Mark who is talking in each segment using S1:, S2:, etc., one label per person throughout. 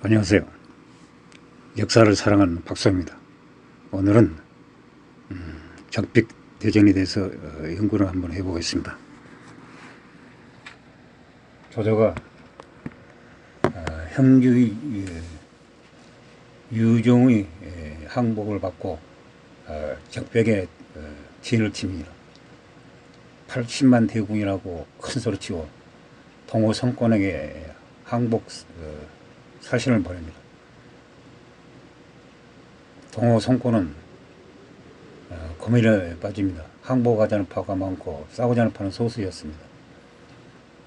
S1: 안녕하세요. 역사를 사랑하는 박사입니다. 오늘은 적백대전에 대해서 연구를 한번 해보겠습니다. 조조가 형주의 유종의 항복을 받고 적백에 진을 칩니다. 80만 대군이라고 큰소리치고 동호 성권에게 항복 사신을 보냅니다. 동호 성권은 고민에 빠집니다. 항복하자는 파가 많고 싸우자는 파는 소수였습니다.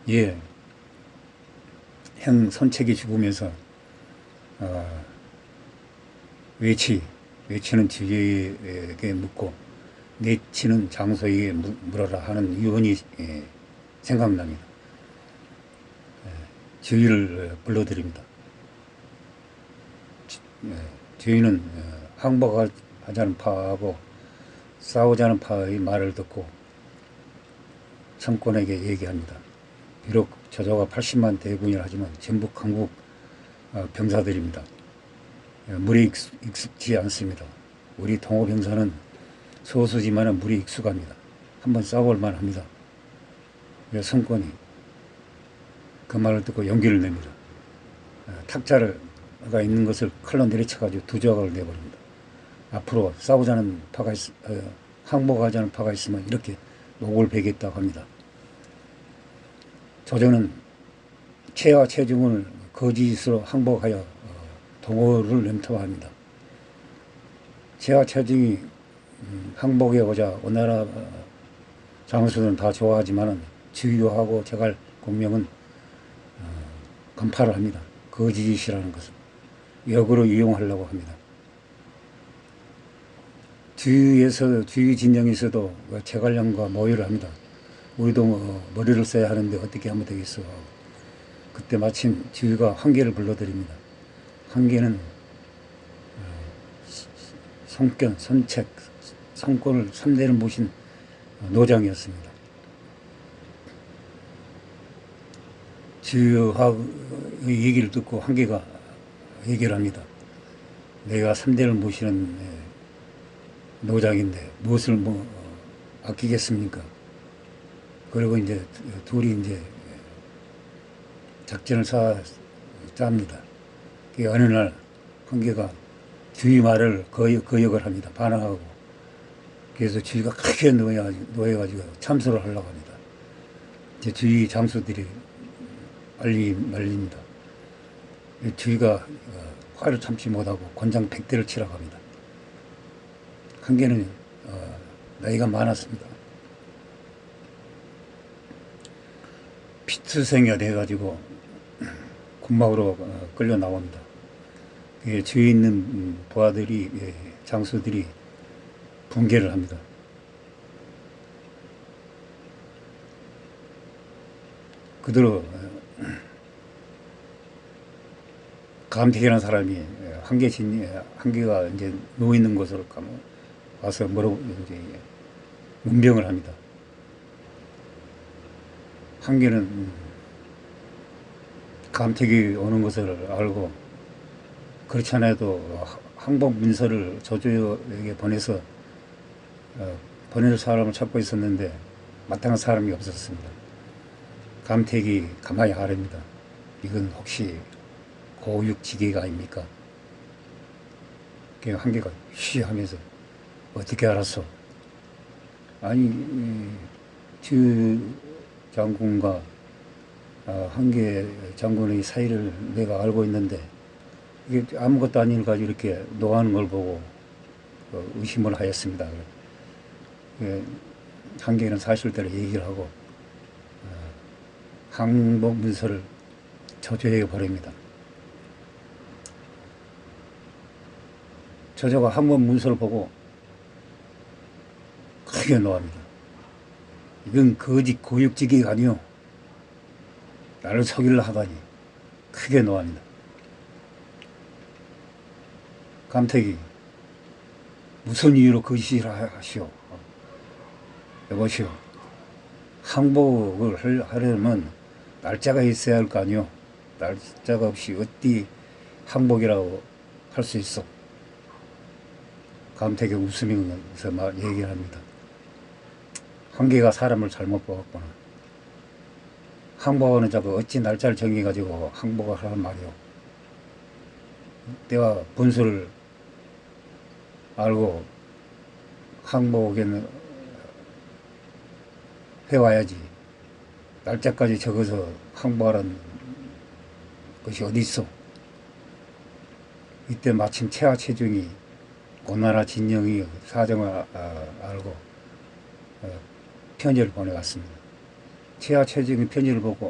S1: 예, 형 선책이 죽으면서 외치는 지휘에게 묻고 내치는 장소에게 물어라 하는 유언이 생각납니다. 지휘를 불러드립니다. 지휘는 항복하자는 파하고 싸우자는 파의 말을 듣고 성권에게 얘기합니다. 비록 조조가 80만 대군이라 하지만 전부 강국 병사들입니다. 물이 익숙지 않습니다. 우리 동호 병사는 소수지만 물이 익숙합니다. 한번 싸워볼 만합니다. 성권이 그 말을 듣고 용기를 냅니다. 탁자가 있는 것을 칼로 내리쳐가지고 두 조각을 내버립니다. 앞으로 싸우자는 파가 항복하자는 파가 있으면 이렇게 목을 베겠다고 합니다. 조조는 체와 체중을 거짓으로 항복하여 동호를 냄토합니다. 체와 체중이 항복에 오자 오나라 장수들은 다 좋아하지만 지휘하고 제갈 공명은 간파를 합니다. 거짓이라는 것을 역으로 이용하려고 합니다. 주위 진영에서도 제갈량과 모의를 합니다. 우리도 머리를 써야 하는데 어떻게 하면 되겠어. 그때 마침 주위가 황계를 불러드립니다. 황계는 성견, 선책, 성권을 3대를 모신 노장이었습니다. 주위의 얘기를 듣고 황계가 얘기를 합니다. 내가 3대를 모시는 노장인데 무엇을 아끼겠습니까? 그리고 이제 둘이 이제 작전을 짭니다. 어느 날 황계가 주위 말을 거역을 합니다. 반항하고. 그래서 주위가 크게 놓여가지고 참소를 하려고 합니다. 이제 주위 장수들이 말립니다. 주위가 화를 참지 못하고 권장 100대를 치라고 합니다. 황계는 나이가 많았습니다. 피투성이가 돼가지고 군막으로 끌려 나옵니다. 주위에 있는 부하들이 장수들이 붕괴를 합니다. 그대로 감택이라는 사람이 황계가 이제 누워 있는 곳으로 와서 뭐라고 이제 문병을 합니다. 황계는 감택이 오는 것을 알고 그렇지 않아도 항복 문서를 조조에게 보내서 보낼 사람을 찾고 있었는데 마땅한 사람이 없었습니다. 감택이 가만히 아릅니다. 이건 혹시 고육지계가 아닙니까? 황계가 쉬 하면서 어떻게 알았어? 아니 주 장군과 황계 장군의 사이를 내가 알고 있는데 이게 아무것도 아닌 걸 가지고 이렇게 노하는 걸 보고 의심을 하였습니다. 황계는 사실대로 얘기를 하고 항복 문서를 조조에게 보냅니다. 조조가 항복 문서를 보고 크게 노합니다. 이건 거짓 고육지기가 아니오. 나를 속이려 하다니. 크게 노합니다. 감택이 무슨 이유로 거짓을 하시오? 여보시오. 항복을 하려면 날짜가 있어야 할 거 아니오. 날짜가 없이 어디 항복이라고 할 수 있어. 감택의 웃으면서 막 얘기를 합니다. 한계가 사람을 잘못 보았구나. 항복하는 자가 어찌 날짜를 정해가지고 항복을 하란 말이오. 내가 분수를 알고 항복에는 해와야지. 날짜까지 적어서 항복하라는 것이 어디 있어. 이때 마침 최하 체중이 오나라 진영이 사정을 알고 편지를 보내왔습니다. 최하 체중이 편지를 보고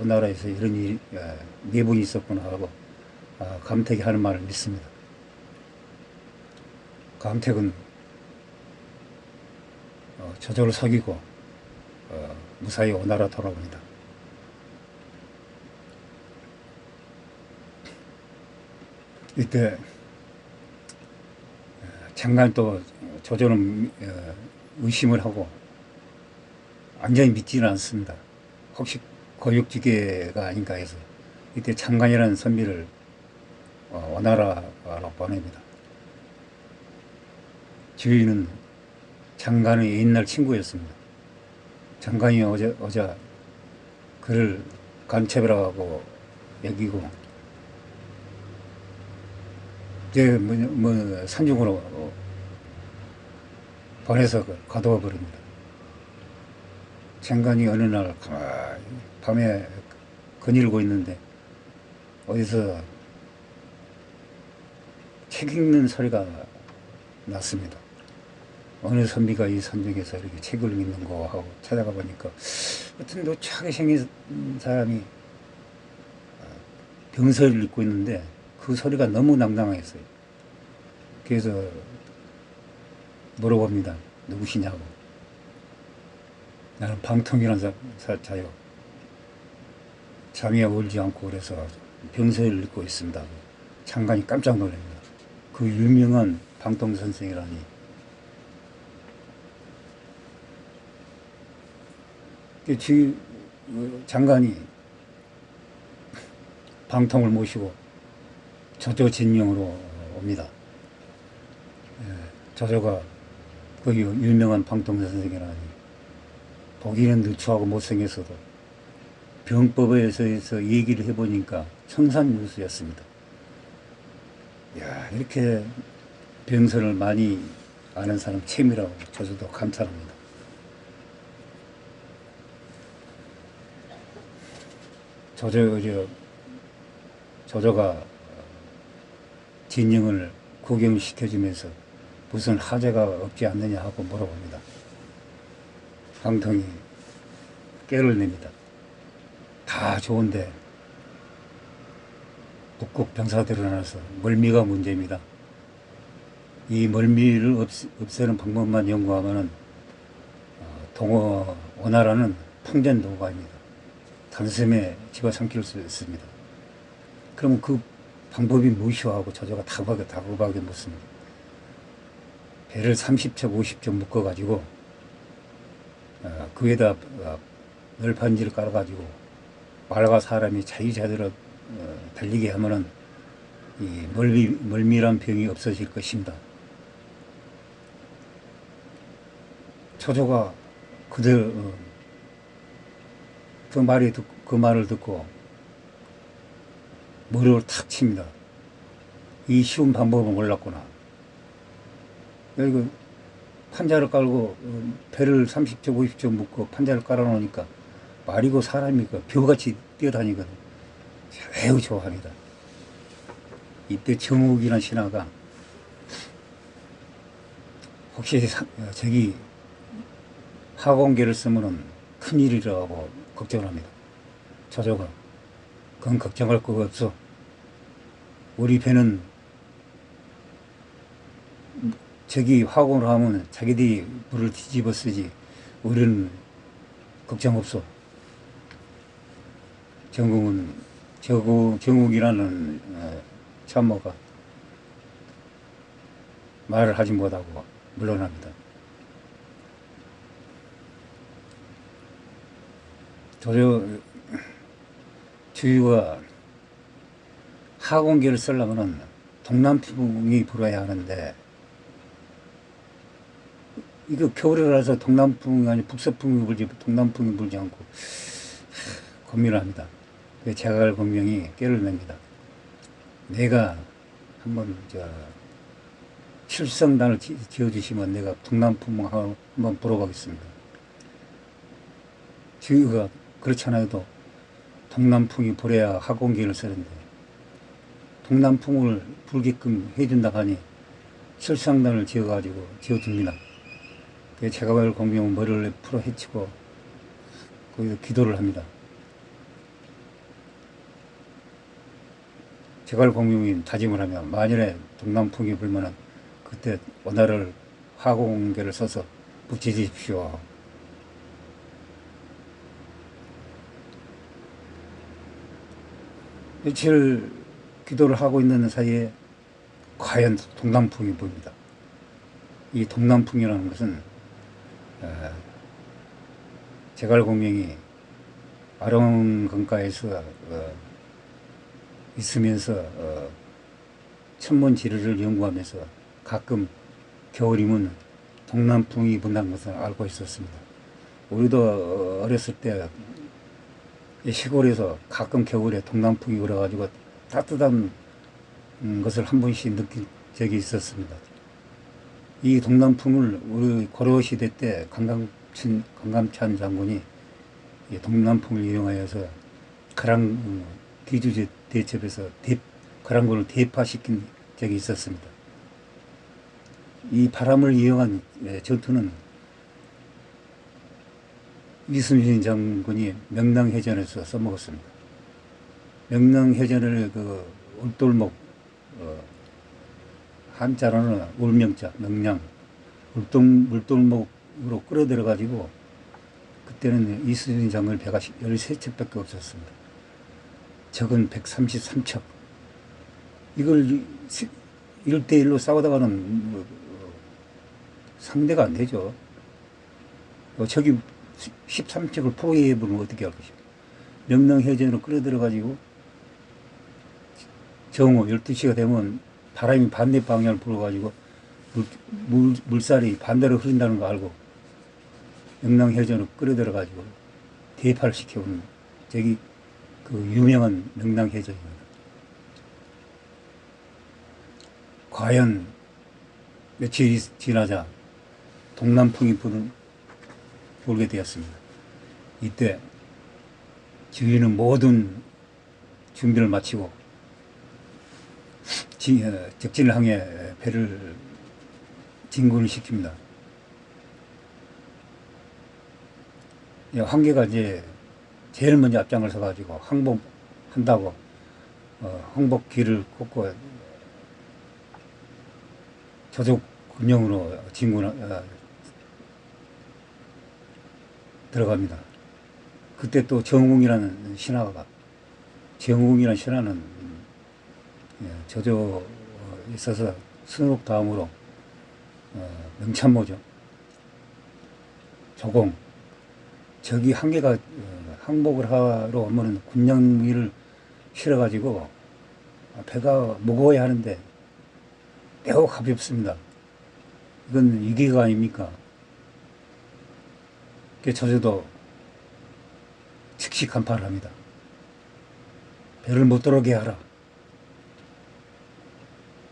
S1: 오나라에서 이런 일이 내분이 있었구나 하고 감택이 하는 말을 믿습니다. 감택은 저절로 속이고 무사히 오나라 돌아옵니다. 이때 잠깐 또 조조는 의심을 하고 완전히 믿지는 않습니다. 혹시 고육지계가 아닌가 해서 이때 장관이라는 선비를 오나라로 보냅니다. 주인은 장관의 옛날 친구였습니다. 장관이 어제 그를 간첩이라고 여기고 이제 산중으로 보내서 가둬와 버립니다. 장관이 어느 날 가만히 밤에 거닐고 있는데 어디서 책 읽는 소리가 났습니다. 어느 선비가 이 산중에서 이렇게 책을 읽는 거 하고 찾아가 보니까 어떤 노랗게 생긴 사람이 병서를 읽고 있는데 그 소리가 너무 낭낭했어요. 그래서 물어봅니다. 누구시냐고. 나는 방통이라는 자요. 잠이 오지 않고 그래서 병서를 읽고 있습니다. 장관이 깜짝 놀랍니다. 그 유명한 방통 선생이라니. 장관이 방통을 모시고 조조 진영으로 옵니다. 조조가 그 유명한 방통 선생이라니. 보기는 누추하고 못생겼어도 병법에 대해서 얘기를 해보니까 청산유수였습니다. 야, 이렇게 병선을 많이 아는 사람 처음이라고 조조도 감탄합니다. 조조가 진영을 구경시켜주면서 무슨 하자가 없지 않느냐 하고 물어봅니다. 방통이 깨를 냅니다. 다 좋은데 북극 병사들을 나눠서 멀미가 문제입니다. 이 멀미를 없애는 방법만 연구하면은 오나라는 통전도가입니다. 단숨에 집어삼킬 수 있습니다. 그러면 그 방법이 무엇이오 하고 조조가 다급하게 묻습니다. 배를 30척 50척 묶어가지고 그 위에다 널판지를 깔아가지고 말과 사람이 자유자재로 달리게 하면은 이 멀미란 병이 없어질 것입니다. 조조가 그 말을 듣고 머리를 탁 칩니다. 이 쉬운 방법은 몰랐구나. 여기 판자를 깔고 배를 30척 50척 묶고 판자를 깔아놓으니까 말이고 사람이 벼같이 뛰어다니거든. 매우 좋아합니다. 이때 정욱이라는 신하가 혹시 저기 하공계를 쓰면은 큰일이라고 걱정을 합니다. 조조가 그건 걱정할 거 없어. 우리 배는 저기 화공을 하면 자기들이 물을 뒤집어 쓰지 우리는 걱정 없어. 정욱이라는 참모가 말을 하지 못하고 물러납니다. 조조 주유가 하공계를 쓰려면은 동남풍이 불어야 하는데, 이거 겨울이라서 동남풍이 아니 북서풍이 불지 동남풍이 불지 않고 고민을 합니다. 그 제갈 공명이 꾀를 냅니다. 내가 한번 칠성단을 지어주시면 내가 동남풍 한번 불어보겠습니다. 저희가 그렇지 않아도 동남풍이 불어야 하공기를 쓰는데 동남풍을 불게끔 해준다 하니 칠성단을 지어가지고 지어줍니다. 그 제갈 공명은 머리를 풀어 헤치고 거기서 기도를 합니다. 제갈 공명이 다짐을 하면 만일에 동남풍이 불면은 그때 원화를 화공계를 써서 붙여주십시오. 며칠 기도를 하고 있는 사이에 과연 동남풍이 불입니다. 이 동남풍이라는 것은 제갈 공명이 아롱강가에서 있으면서 천문지리를 연구하면서 가끔 겨울이면 동남풍이 분다는 것을 알고 있었습니다. 우리도 어렸을 때 시골에서 가끔 겨울에 동남풍이 불어가지고 따뜻한 것을 한 번씩 느낀 적이 있었습니다. 이 동남풍을 우리 고려시대 때 강감찬 장군이 이 동남풍을 이용하여서 가랑 기주제 대첩에서 가랑군을 대파시킨 적이 있었습니다. 이 바람을 이용한 전투는 이순신 장군이 명랑해전에서 써먹었습니다. 명랑해전을 그 울돌목, 한자로는 울명자, 명량, 울돌목으로 끌어들여가지고 그때는 이순신 장군 배가 13척밖에 없었습니다. 적은 133척. 이걸 1대1로 싸우다가는 상대가 안 되죠. 적이 13척을 포위해보면 어떻게 할 것입니까? 명랑해전으로 끌어들여가지고 정오 12시가 되면 바람이 반대 방향을 불어가지고 물살이 반대로 흐른다는 거 알고 명랑해전으로 끌어들여가지고 대파를 시켜오는 저기 그 유명한 명랑해전입니다. 과연 며칠이 지나자 동남풍이 불게 되었습니다. 이때 주인은 모든 준비를 마치고 적진을 향해 배를 진군을 시킵니다. 황계가 이제 제일 먼저 앞장을 서가지고 항복한다고 항복길을 걷고 조족 군영으로 들어갑니다. 그때 또 정웅이라는 신하가 신하는 저조에 있어서 순옥 다음으로 명참모죠. 조공. 저기 한계가 항복을 하러 오면은 군량미를 실어가지고 배가 무거워야 하는데 매우 가볍습니다. 이건 위기가 아닙니까? 저조도 즉시 간파를 합니다. 배를 못 들어오게 하라.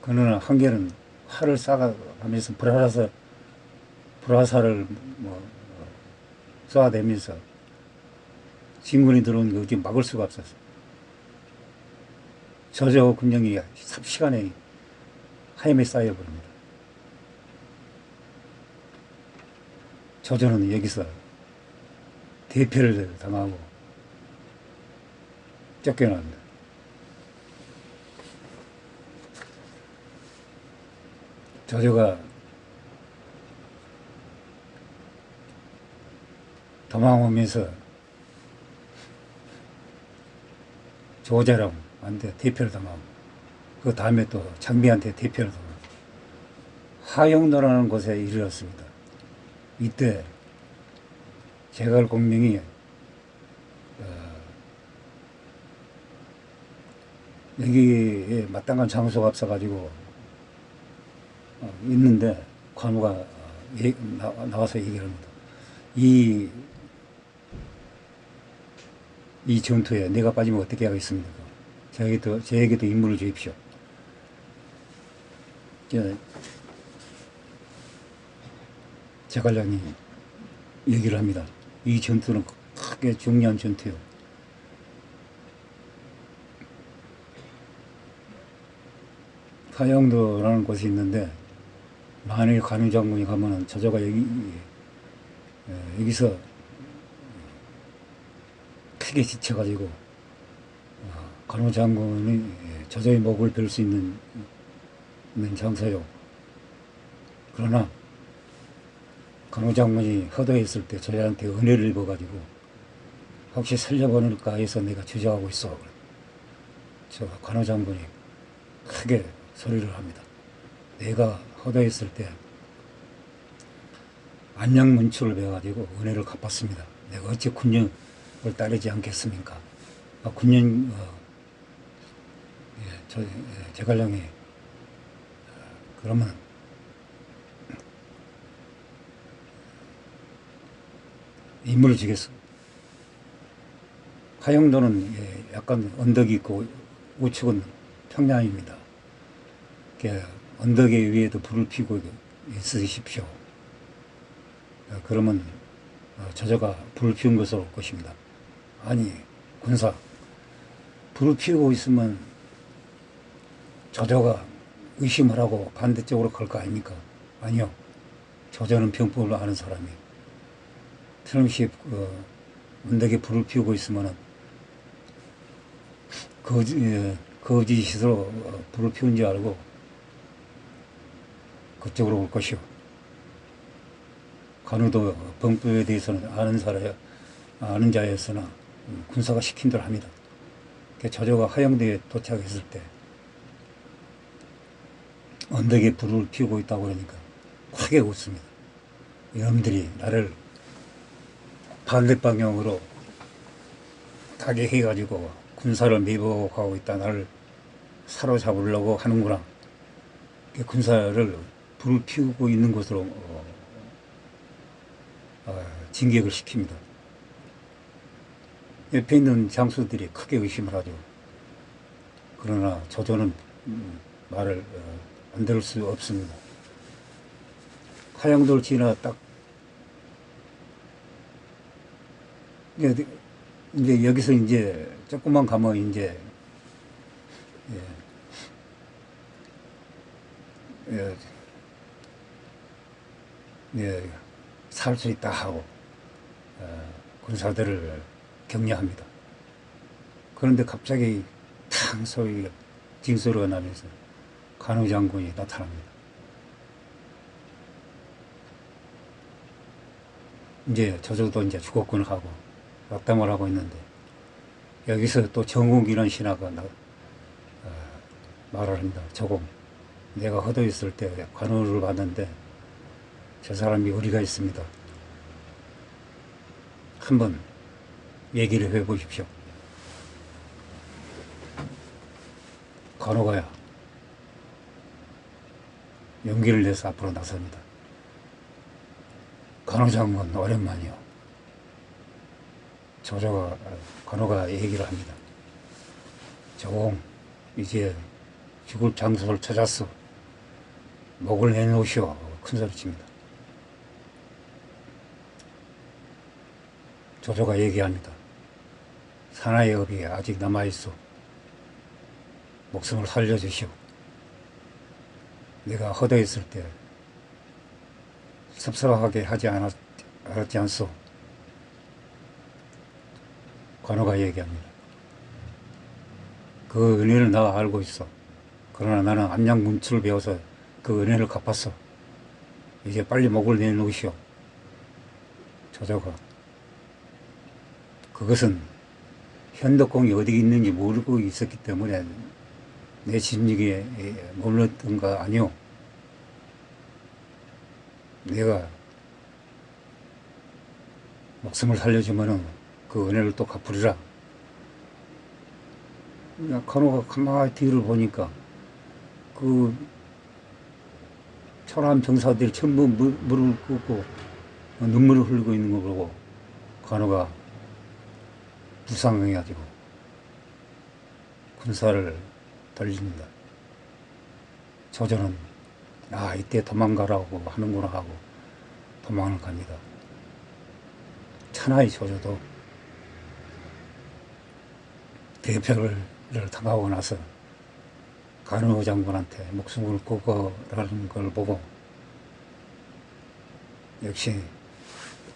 S1: 그러나 한계는 활을 쏴가면서 불화살을 쏴대면서 진군이 들어온 거 막을 수가 없었어요. 저조 군령이 삽시간에 하염에 쌓여버립니다. 저조는 여기서 대패를 당하고 쫓겨납니다. 저조가 도망오면서 조자람한테 대표를 당하고 그 다음에 또 장비한테 대표를 당하고 하영도라는 곳에 이르렀습니다. 이때 제갈 공명이 여기에 마땅한 장소가 없어가지고 있는데 관우가 나와서 얘기를 합니다. 이, 이 전투에 내가 빠지면 어떻게 하겠습니까? 저에게도 임무를 주십시오. 제갈량이 얘기를 합니다. 이 전투는 크게 중요한 전투요. 화영도라는 곳이 있는데 만일 관우 장군이 가면은 저자가 여기서 크게 지쳐가지고 관우 장군이 저자의 목을 벨 수 있는 장소요. 그러나 관우 장군이 허도했을 때 저자한테 은혜를 입어가지고 혹시 살려보낼까 해서 내가 주저하고 있어. 저 관우 장군이 크게 소리를 합니다. 내가 허도했을 때 안양문추를 배워가지고 은혜를 갚았습니다. 내가 어찌 군령을 따르지 않겠습니까? 군령 제갈량이 그러면 임무를 주겠어. 화영도는 약간 언덕이 있고 우측은 평야입니다. 언덕에 위에도 불을 피우고 있으십시오. 그러면 저자가 불을 피운 것으로 올 것입니다. 아니 군사, 불을 피우고 있으면 저자가 의심을 하고 반대쪽으로 갈 거 아닙니까? 아니요. 저자는 병법을 아는 사람이에요. 틀림없이 언덕에 불을 피우고 있으면 거짓으로 불을 피운 줄 알고 그쪽으로 올 것이요. 관우도 병법에 대해서는 아는 자였으나 군사가 시킨 대로 합니다. 저자가 화영도에 도착했을 때 언덕에 불을 피우고 있다고 그러니까 크게 웃습니다. 이놈들이 나를 반대 방향으로 타격해가지고 군사를 매복하고 있다. 나를 사로잡으려고 하는구나. 군사를 불을 피우고 있는 것으로 진격을 시킵니다. 옆에 있는 장수들이 크게 의심을 하죠. 그러나 저자는 말을 안 들을 수 없습니다. 화영도를 지나 딱 이제 여기서 이제 조금만 가면 이제 살 수 있다 하고 군사들을 격려합니다. 그런데 갑자기 탕 소리가 징소리가 나면서 관우 장군이 나타납니다. 이제 저절도 이제 주거권을 하고 낙담을 하고 있는데 여기서 또 정욱이라는 신하가 말을 합니다. 저공, 내가 허도했을 때 관우를 봤는데 저 사람이 의리가 있습니다. 한번 얘기를 해보십시오. 관우가야 용기를 내서 앞으로 나섭니다. 관우 장군 오랜만이요. 관우가 얘기를 합니다. 저공, 이제 죽을 장소를 찾았어. 목을 내놓으시오. 큰 소리 칩니다. 조조가 얘기합니다. 사나이의 업이 아직 남아있어. 목숨을 살려주시오. 내가 허도했을 때 섭섭하게 하지 않았지 않소. 관우가 얘기합니다. 그 은혜를 나 알고 있어. 그러나 나는 암양문추를 배워서 그 은혜를 갚았어. 이제 빨리 목을 내놓으시오. 조조가 그것은 현덕공이 어디 있는지 모르고 있었기 때문에 내 진즉에 머물렀던 거 아니오. 내가 목숨을 살려주면은 그 은혜를 또 갚으리라. 그냥 간호가 가만히 뒤를 보니까 그 천안 병사들이 전부 물을 끓고 눈물을 흘리고 있는 거 보고 간호가 부상해가지고 군사를 돌립니다. 조조는 이때 도망가라고 하는구나 하고 도망을 갑니다. 천하의 조조도 대표를 당하고 나서 간호 장군한테 목숨을 구걸하는 걸 보고 역시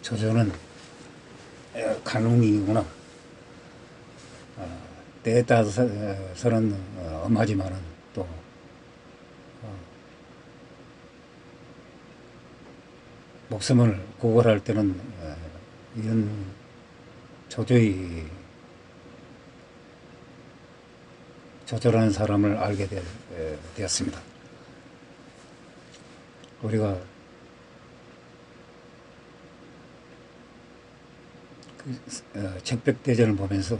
S1: 조조는 간웅이구나. 때에 따라서는 엄하지만은 또 목숨을 구걸할 때는 이런 조조라는 사람을 알게 되었습니다. 우리가 책백대전을 보면서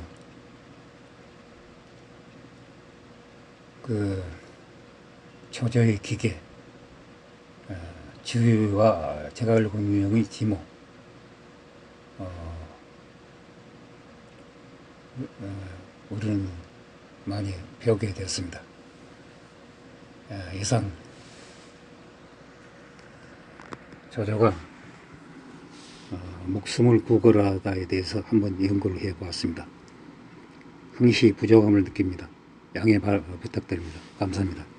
S1: 그 조조의 기계, 지휘와 제갈공명의 지모, 우리는 많이 배우게 되었습니다. 이상 조조가 목숨을 구걸하다에 대해서 한번 연구를 해보았습니다. 흥시 부족함을 느낍니다. 양해 부탁드립니다. 감사합니다.